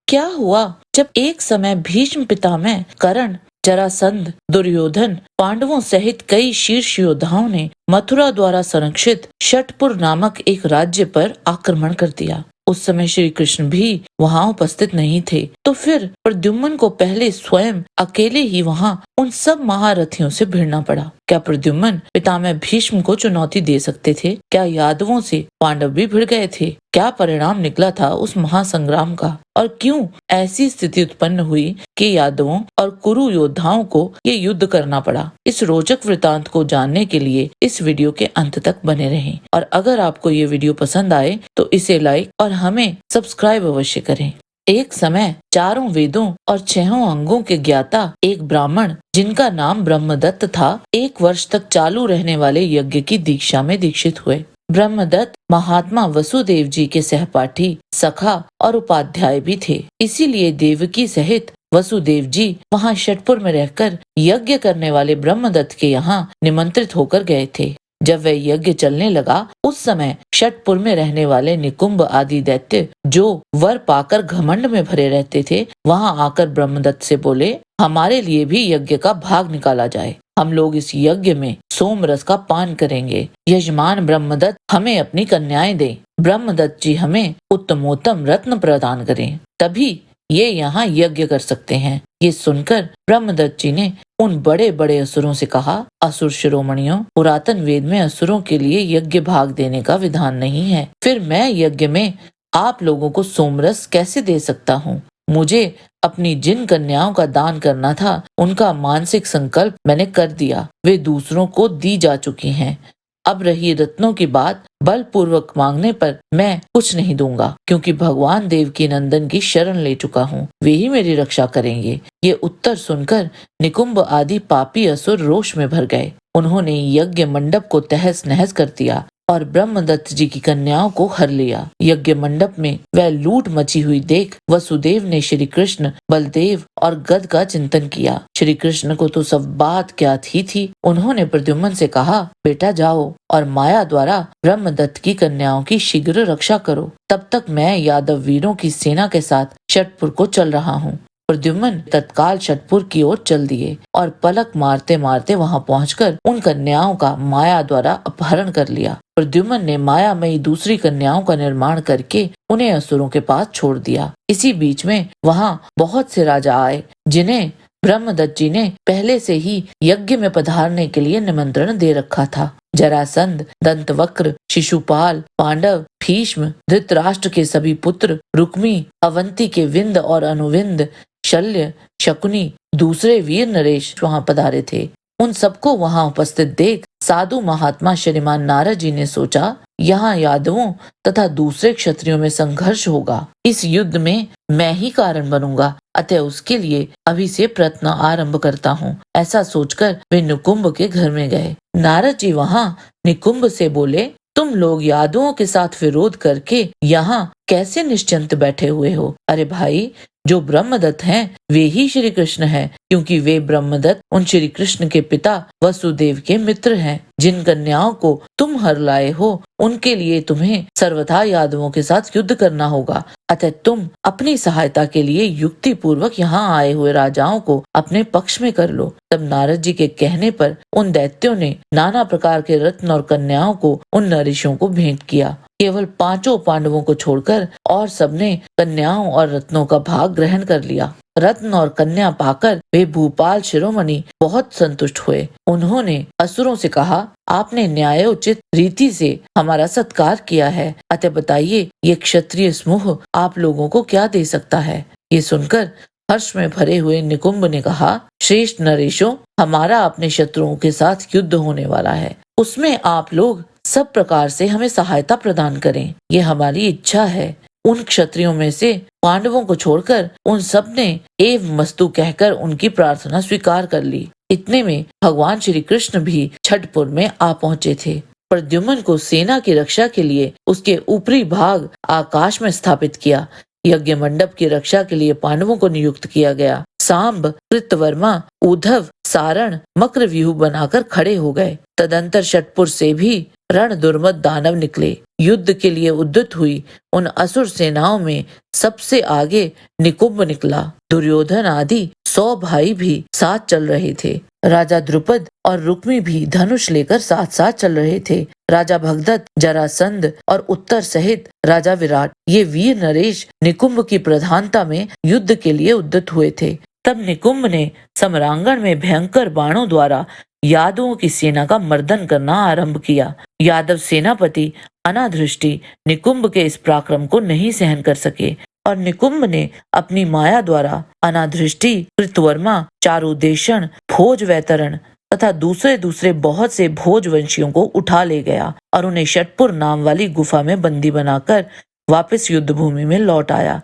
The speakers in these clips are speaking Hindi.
क्या हुआ जब एक समय भीष्म पितामह, कर्ण, जरासंध, दुर्योधन, पांडवों सहित कई शीर्ष योद्धाओं ने मथुरा द्वारा संरक्षित शटपुर नामक एक राज्य पर आक्रमण कर दिया। उस समय श्री कृष्ण भी वहां उपस्थित नहीं थे, तो फिर प्रद्युम्न को पहले स्वयं अकेले ही वहां उन सब महारथियों से भिड़ना पड़ा। क्या प्रद्युम्न पितामह भीष्म को चुनौती दे सकते थे? क्या यादवों से पांडव भी भिड़ गए थे? क्या परिणाम निकला था उस महासंग्राम का? और क्यों ऐसी स्थिति उत्पन्न हुई कि यादवों और कुरु योद्धाओं को ये युद्ध करना पड़ा? इस रोचक वृतांत को जानने के लिए इस वीडियो के अंत तक बने रहें। और अगर आपको ये वीडियो पसंद आए तो इसे लाइक और हमें सब्सक्राइब अवश्य करें। एक समय चारों वेदों और छहों अंगों के ज्ञाता एक ब्राह्मण, जिनका नाम ब्रह्मदत्त था, 1 वर्ष तक चालू रहने वाले यज्ञ की दीक्षा में दीक्षित हुए। ब्रह्मदत्त महात्मा वसुदेव जी के सहपाठी, सखा और उपाध्याय भी थे। इसीलिए देवकी सहित वसुदेव जी वहां शटपुर में रहकर यज्ञ करने वाले ब्रह्मदत्त के यहाँ निमंत्रित होकर गए थे। जब वह यज्ञ चलने लगा, उस समय शटपुर में रहने वाले निकुंभ आदि दैत्य, जो वर पाकर घमंड में भरे रहते थे, वहां आकर ब्रह्मदत्त से बोले, हमारे लिए भी यज्ञ का भाग निकाला जाए। हम लोग इस यज्ञ में सोम रस का पान करेंगे। यजमान ब्रह्मदत्त हमें अपनी कन्याएं दें। ब्रह्मदत्त जी हमें उत्तमोत्तम रत्न प्रदान करें, तभी ये यहाँ यज्ञ कर सकते हैं। ये सुनकर ब्रह्मदत्त जी ने उन बड़े बड़े असुरों से कहा, असुर शिरोमणियों, पुरातन वेद में असुरों के लिए यज्ञ भाग देने का विधान नहीं है। फिर मैं यज्ञ में आप लोगों को सोमरस कैसे दे सकता हूँ? मुझे अपनी जिन कन्याओं का दान करना था, उनका मानसिक संकल्प मैंने कर दिया। वे दूसरों को दी जा चुकी हैं। अब रही रत्नों की बात, बलपूर्वक मांगने पर मैं कुछ नहीं दूंगा, क्योंकि भगवान देवकी नंदन की शरण ले चुका हूँ। वे ही मेरी रक्षा करेंगे। ये उत्तर सुनकर निकुंभ आदि पापी असुर रोष में भर गए। उन्होंने यज्ञ मंडप को तहस नहस कर दिया और ब्रह्मदत्त जी की कन्याओं को हर लिया। यज्ञ मंडप में वह लूट मची हुई देख वसुदेव ने श्री कृष्ण, बलदेव और गद का चिंतन किया। श्री कृष्ण को तो सब बात ज्ञात ही थी। उन्होंने प्रद्युम्न से कहा, बेटा जाओ और माया द्वारा ब्रह्मदत्त की कन्याओं की शीघ्र रक्षा करो। तब तक मैं यादव वीरों की सेना के साथ शटपुर को चल रहा हूँ। प्रद्युम्न तत्काल शटपुर की ओर चल दिए और पलक मारते मारते वहां पहुंचकर उन कन्याओं का माया द्वारा अपहरण कर लिया। प्रद्युम्न ने मायामयी दूसरी कन्याओं का निर्माण करके उन्हें असुरों के पास छोड़ दिया। इसी बीच में वहां बहुत से राजा आए, जिन्हें ब्रह्मदत्त जी ने पहले से ही यज्ञ में पधारने के लिए निमंत्रण दे रखा था। जरासंध, दंतवक्र, शिशुपाल, पांडव, भीष्म, धृतराष्ट्र के सभी पुत्र, रुक्मी, अवंती के विंद और अनुविंद, शल्य, शकुनी, दूसरे वीर नरेश वहां पधारे थे। उन सबको वहां उपस्थित देख साधु महात्मा श्रीमान नारद जी ने सोचा, यहाँ यादवों तथा दूसरे क्षत्रियों में संघर्ष होगा। इस युद्ध में मैं ही कारण बनूंगा, अतः उसके लिए अभी से प्रयत्न आरंभ करता हूँ। ऐसा सोचकर वे निकुंभ के घर में गए। नारद जी वहां निकुंभ से बोले, तुम लोग यादवों के साथ विरोध करके यहाँ कैसे निश्चिंत बैठे हुए हो? अरे भाई, जो ब्रह्मदत्त हैं वे ही श्री कृष्ण हैं, क्योंकि वे ब्रह्मदत्त उन श्री कृष्ण के पिता वसुदेव के मित्र हैं। जिन कन्याओं को तुम हर लाए हो, उनके लिए तुम्हें सर्वथा यादवों के साथ युद्ध करना होगा। अतः तुम अपनी सहायता के लिए युक्ति पूर्वक यहाँ आए हुए राजाओं को अपने पक्ष में कर लो। तब नारद जी के कहने पर उन दैत्यों ने नाना प्रकार के रत्न और कन्याओं को उन नरेशों को भेंट किया। केवल 5 पांडवों को छोड़कर और सबने कन्याओं और रत्नों का भाग ग्रहण कर लिया। रत्न और कन्या पाकर वे भूपाल शिरोमणि बहुत संतुष्ट हुए। उन्होंने असुरों से कहा, आपने न्यायोचित रीति से हमारा सत्कार किया है, अतः बताइए ये क्षत्रिय समूह आप लोगों को क्या दे सकता है? ये सुनकर हर्ष में भरे हुए निकुंभ ने कहा, श्रेष्ठ नरेशों, हमारा अपने शत्रुओं के साथ युद्ध होने वाला है। उसमें आप लोग सब प्रकार से हमें सहायता प्रदान करें, ये हमारी इच्छा है। उन क्षत्रियों में से पांडवों को छोड़कर उन सब ने एव मस्तु कहकर उनकी प्रार्थना स्वीकार कर ली। इतने में भगवान श्री कृष्ण भी छठपुर में आ पहुँचे थे। प्रद्युम्न को सेना की रक्षा के लिए उसके ऊपरी भाग आकाश में स्थापित किया। यज्ञ मंडप की रक्षा के लिए पांडवों को नियुक्त किया गया। सांब, कृतवर्मा, उद्धव, सारण मकर व्यूह बनाकर खड़े हो गए। तदंतर शटपुर से भी रण दुर्मत दानव निकले। युद्ध के लिए उद्युत हुई उन असुर सेनाओं में सबसे आगे निकुंभ निकला। दुर्योधन आदि 100 भाई भी साथ चल रहे थे। राजा द्रुपद और रुक्मी भी धनुष लेकर साथ साथ चल रहे थे। राजा भगदत्त, जरासंध और उत्तर सहित राजा विराट, ये वीर नरेश निकुंभ की प्रधानता में युद्ध के लिए उद्युत हुए थे। तब निकुंभ ने सम्रांगण में भयंकर बाणों द्वारा यादवों की सेना का मर्दन करना आरंभ किया। यादव सेनापति अनाधृष्टि निकुंभ के इस पराक्रम को नहीं सहन कर सके और निकुंभ ने अपनी माया द्वारा अनाधृष्टि, कृतवर्मा, चारुदेशन, भोज वैतरण तथा दूसरे बहुत से भोजवंशियों को उठा ले गया और उन्हें षटपुर नाम वाली गुफा में बंदी बनाकर वापस युद्ध भूमि में लौट आया।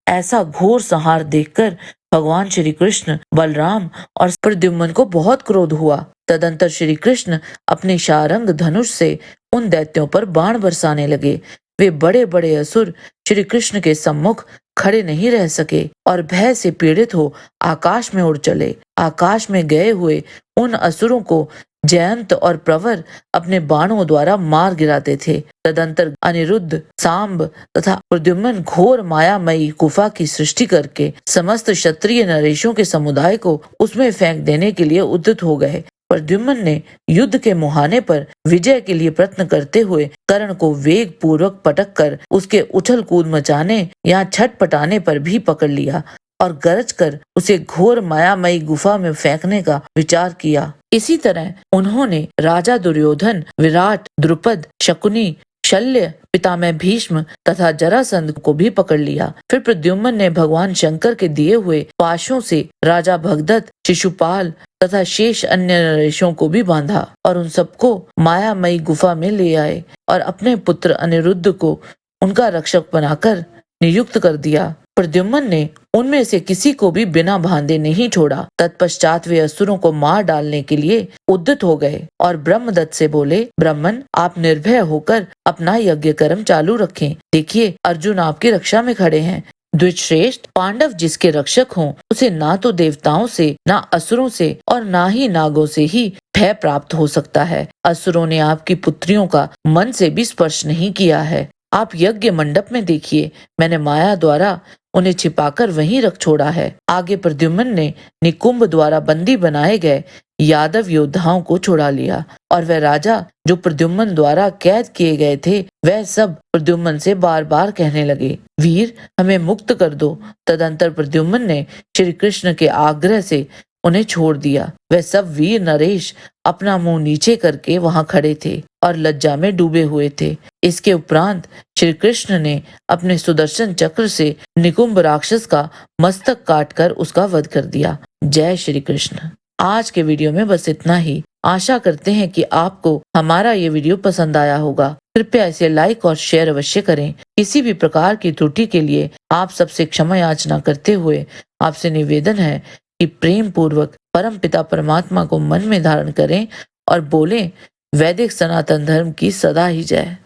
ऐसा घोर संहार देखकर भगवान श्री कृष्ण, बलराम और प्रद्युम्न को बहुत क्रोध हुआ। तदंतर श्री कृष्ण अपने शारंग धनुष से उन दैत्यों पर बाण बरसाने लगे। वे बड़े बड़े असुर श्री कृष्ण के सम्मुख खड़े नहीं रह सके और भय से पीड़ित हो आकाश में उड़ चले। आकाश में गए हुए उन असुरों को जयंत और प्रवर अपने बाणों द्वारा मार गिराते थे। तदंतर अनिरुद्ध, सांब तथा प्रद्युम्न घोर मायामयी गुफा की सृष्टि करके समस्त क्षत्रिय नरेशों के समुदाय को उसमें फेंक देने के लिए उद्यत हो गए। प्रद्युम्न ने युद्ध के मुहाने पर विजय के लिए प्रयत्न करते हुए कर्ण को वेग पूर्वक पटक कर उसके उछल कूद मचाने या छटपटाने पर भी पकड़ लिया और गरज कर उसे घोर मायामयी गुफा में फेंकने का विचार किया। इसी तरह उन्होंने राजा दुर्योधन, विराट, द्रुपद, शकुनी, शल्य, पितामह भीष्म तथा जरासंध को भी पकड़ लिया। फिर प्रद्युम्न ने भगवान शंकर के दिए हुए पाशों से राजा भगदत्त, शिशुपाल तथा शेष अन्य नरेशों को भी बांधा और उन सबको मायामयी गुफा में ले आए और अपने पुत्र अनिरुद्ध को उनका रक्षक बनाकर नियुक्त कर दिया। प्रद्युम्न ने उनमें से किसी को भी बिना बांधे नहीं छोड़ा। तत्पश्चात वे असुरों को मार डालने के लिए उद्यत हो गए और ब्रह्मदत्त से बोले, ब्राह्मण, आप निर्भय होकर अपना यज्ञ कर्म चालू रखें। देखिए, अर्जुन आपकी रक्षा में खड़े हैं। द्विजश्रेष्ठ, पांडव जिसके रक्षक हों उसे ना तो देवताओं से, ना असुरों से और ना ही नागों से ही भय प्राप्त हो सकता है। असुरों ने आपकी पुत्रियों का मन से भी स्पर्श नहीं किया है। आप यज्ञ मंडप में देखिए, मैंने माया द्वारा उन्हें छिपाकर वहीं रख छोड़ा है। आगे प्रद्युम्न ने निकुंभ द्वारा बंदी बनाए गए यादव योद्धाओं को छुड़ा लिया और वह राजा जो प्रद्युम्न द्वारा कैद किए गए थे वह सब प्रद्युम्न से बार बार कहने लगे, वीर, हमें मुक्त कर दो। तदंतर प्रद्युम्न ने श्री कृष्ण के आग्रह से उन्हें छोड़ दिया। वह सब वीर नरेश अपना मुंह नीचे करके वहां खड़े थे और लज्जा में डूबे हुए थे। इसके उपरांत श्री कृष्ण ने अपने सुदर्शन चक्र से निकुंभ राक्षस का मस्तक काटकर उसका वध कर दिया। जय श्री कृष्ण। आज के वीडियो में बस इतना ही। आशा करते हैं कि आपको हमारा ये वीडियो पसंद आया होगा। कृपया इसे लाइक और शेयर अवश्य करें। किसी भी प्रकार की त्रुटि के लिए आप सबसे क्षमा याचना करते हुए आपसे निवेदन है कि प्रेम पूर्वक परम पिता परमात्मा को मन में धारण करें और बोलें, वैदिक सनातन धर्म की सदा ही जय।